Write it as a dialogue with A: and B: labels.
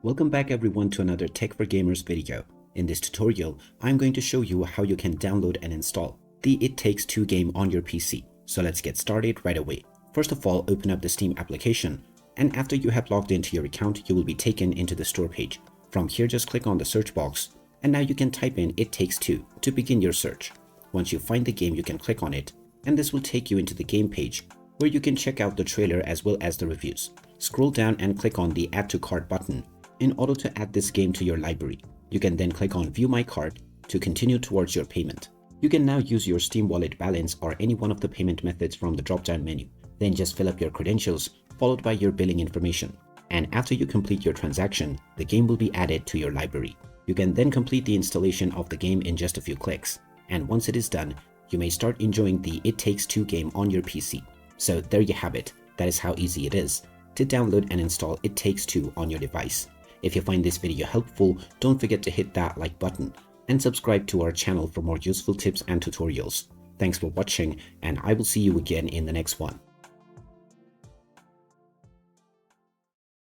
A: Welcome back everyone to another Tech for Gamers video. In this tutorial, I'm going to show you how you can download and install the It Takes Two game on your PC. So let's get started right away. First of all, open up the Steam application, and after you have logged into your account, you will be taken into the store page. From here, just click on the search box, and now you can type in It Takes Two to begin your search. Once you find the game, you can click on it, and this will take you into the game page, where you can check out the trailer as well as the reviews. Scroll down and click on the Add to Cart button in order to add this game to your library. You can then click on View My Cart to continue towards your payment. You can now use your Steam Wallet balance or any one of the payment methods from the drop-down menu. Then just fill up your credentials, followed by your billing information. And after you complete your transaction, the game will be added to your library. You can then complete the installation of the game in just a few clicks. And once it is done, you may start enjoying the It Takes Two game on your PC. So there you have it. That is how easy it is to download and install It Takes Two on your device. If you find this video helpful, don't forget to hit that like button and subscribe to our channel for more useful tips and tutorials. Thanks for watching, and I will see you again in the next one.